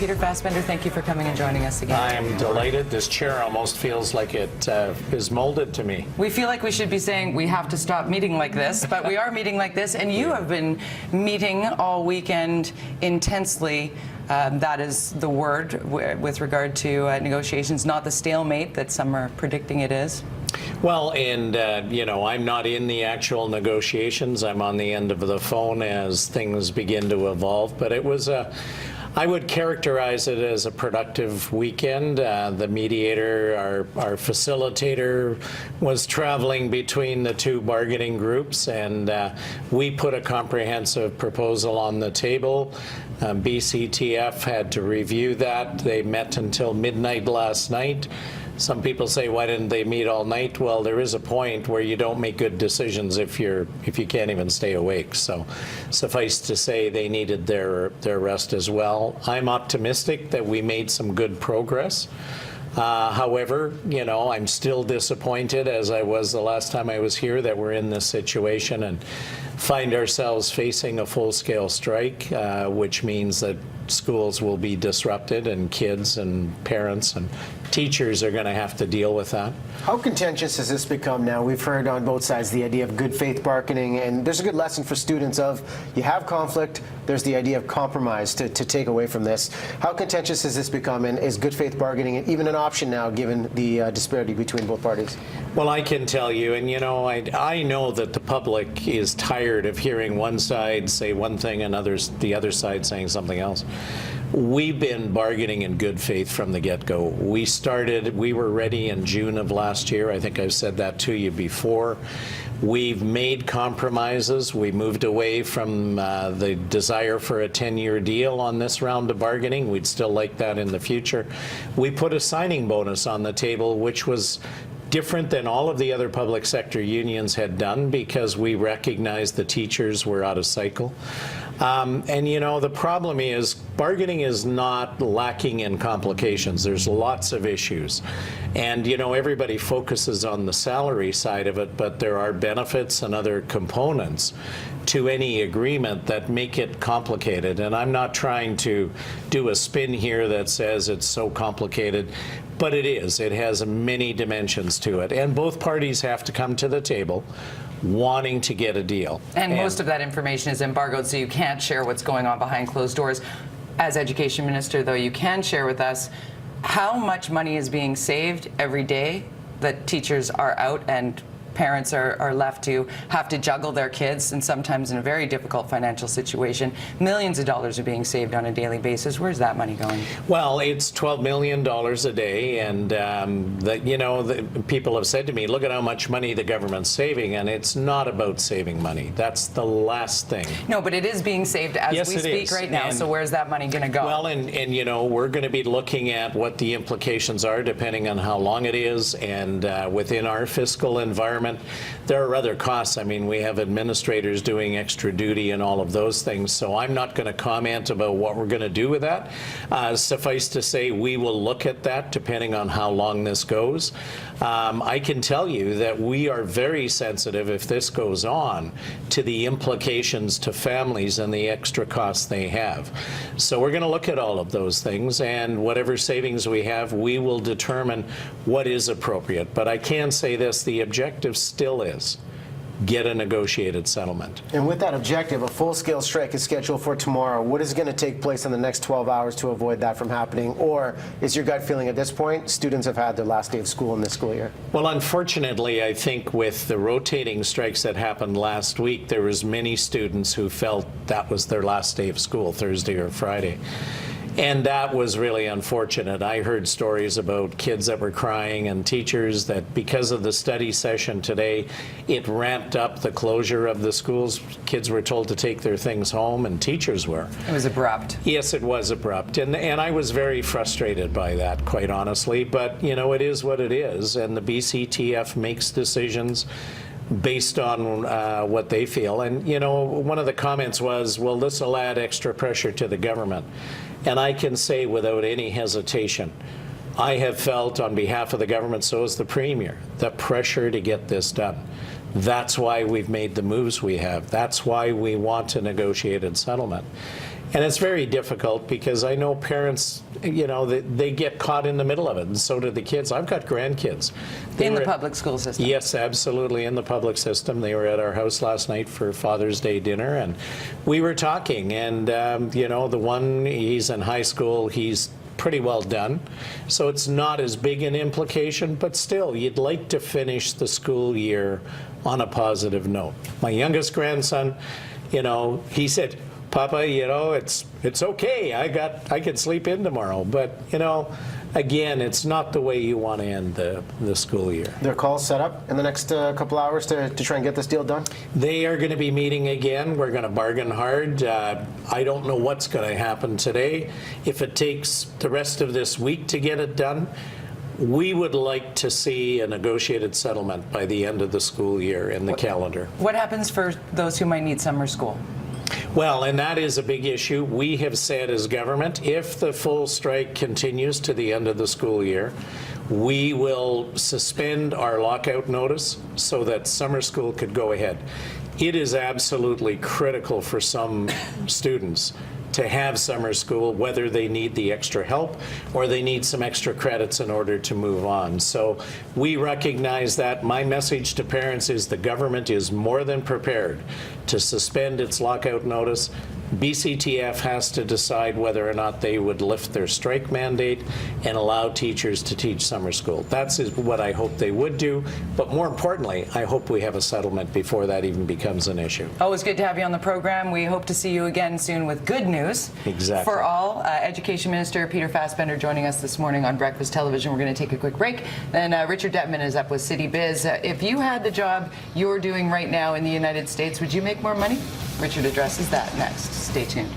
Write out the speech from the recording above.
Peter Fassbender, thank you for coming and joining us again. I am delighted. This chair almost feels like it is molded to me. We feel like we should be saying we have to stop meeting like this, but we are meeting like this, and you have been meeting all weekend intensely. That is the word with regard to negotiations, not the stalemate that some are predicting it is. Well, and, you know, I'm not in the actual negotiations. I'm on the end of the phone as things begin to evolve. But it was I would characterize it as a productive weekend. The mediator, our facilitator, was traveling between the two bargaining groups, and we put a comprehensive proposal on the table. BCTF had to review that. They met until midnight last night. Some people say, why didn't they meet all night? Well, there is a point where you don't make good decisions if you can't even stay awake. So suffice to say, they needed their rest as well. I'm optimistic that we made some good progress. However, you know, I'm still disappointed, as I was the last time I was here, that we're in this situation and find ourselves facing a full-scale strike, which means that schools will be disrupted, and kids and parents and teachers are going to have to deal with that. How contentious has this become now? We've heard on both sides the idea of good faith bargaining, and there's a good lesson for students of you have conflict, there's the idea of compromise to take away from this. How contentious has this become, and is good faith bargaining even an option now given the disparity between both parties? Well, I can tell you, and you know, I know that the public is tired of hearing one side say one thing and the other side saying something else. We've been bargaining in good faith from the get-go. We were ready in June of last year. I think I've said that to you before. We've made compromises. We moved away from the desire for a 10-year deal on this round of bargaining. We'd still like that in the future. We put a signing bonus on the table, which was different than all of the other public sector unions had done, because we recognized the teachers were out of cycle. And you know, the problem is bargaining is not lacking in complications. There's lots of issues. And you know, everybody focuses on the salary side of it, but there are benefits and other components to any agreement that make it complicated. And I'm not trying to do a spin here that says it's so complicated, but it is. It has many dimensions to it. And both parties have to come to the table wanting to get a deal. And most of that information is embargoed, so you can't share what's going on behind closed doors. As Education Minister, though, you can share with us how much money is being saved every day that teachers are out and parents are left to have to juggle their kids, and sometimes in a very difficult financial situation. Millions of dollars are being saved on a daily basis. Where's that money going? Well, it's $12 million a day, and you know, people have said to me, look at how much money the government's saving, and it's not about saving money. That's the last thing. No, but it is being saved as yes, we speak right now, so where's that money going to go? Well, and you know, we're going to be looking at what the implications are depending on how long it is, and within our fiscal environment, there are other costs. I mean, we have administrators doing extra duty and all of those things, so I'm not going to comment about what we're going to do with that. Suffice to say, we will look at that depending on how long this goes. I can tell you that we are very sensitive, if this goes on, to the implications to families and the extra costs they have. So we're going to look at all of those things, and whatever savings we have, we will determine what is appropriate. But I can say this, the objective still is get a negotiated settlement. And with that objective, a full-scale strike is scheduled for tomorrow. What is going to take place in the next 12 hours to avoid that from happening? Or is your gut feeling at this point students have had their last day of school in this school year? Well, unfortunately, I think with the rotating strikes that happened last week, there was many students who felt that was their last day of school, Thursday or Friday. And that was really unfortunate. I heard stories about kids that were crying and teachers that because of the study session today, it ramped up the closure of the schools. Kids were told to take their things home, and teachers were. It was abrupt. Yes, it was abrupt. And I was very frustrated by that, quite honestly. But, you know, it is what it is. And the BCTF makes decisions based on what they feel. And, you know, one of the comments was, well, this will add extra pressure to the government. And I can say without any hesitation, I have felt on behalf of the government, so has the Premier, the pressure to get this done. That's why we've made the moves we have. That's why we want a negotiated settlement. And it's very difficult because I know parents, they get caught in the middle of it, and so do the kids. I've got grandkids. In the public school system? Yes, absolutely, in the public system. They were at our house last night for Father's Day dinner, and we were talking, and, the one, he's in high school, he's pretty well done. So it's not as big an implication, but still, you'd like to finish the school year on a positive note. My youngest grandson, he said, Papa, it's okay. I can sleep in tomorrow. But, again, it's not the way you want to end the school year. There are calls set up in the next couple hours to try and get this deal done? They are going to be meeting again. We're going to bargain hard. I don't know what's going to happen today. If it takes the rest of this week to get it done, we would like to see a negotiated settlement by the end of the school year in the calendar. What happens for those who might need summer school? Well, and that is a big issue. We have said as government, if the full strike continues to the end of the school year, we will suspend our lockout notice so that summer school could go ahead. It is absolutely critical for some students to have summer school, whether they need the extra help or they need some extra credits in order to move on. So we recognize that. My message to parents is the government is more than prepared to suspend its lockout notice. BCTF has to decide whether or not they would lift their strike mandate and allow teachers to teach summer school. That's what I hope they would do. But more importantly, I hope we have a settlement before that even becomes an issue. Always good to have you on the program. We hope to see you again soon with good news. Exactly. For all. Education Minister Peter Fassbender joining us this morning on Breakfast Television. We're going to take a quick break. Then Richard Detman is up with City Biz. If you had the job you're doing right now in the United States, would you make more money? Richard addresses that next. Stay tuned.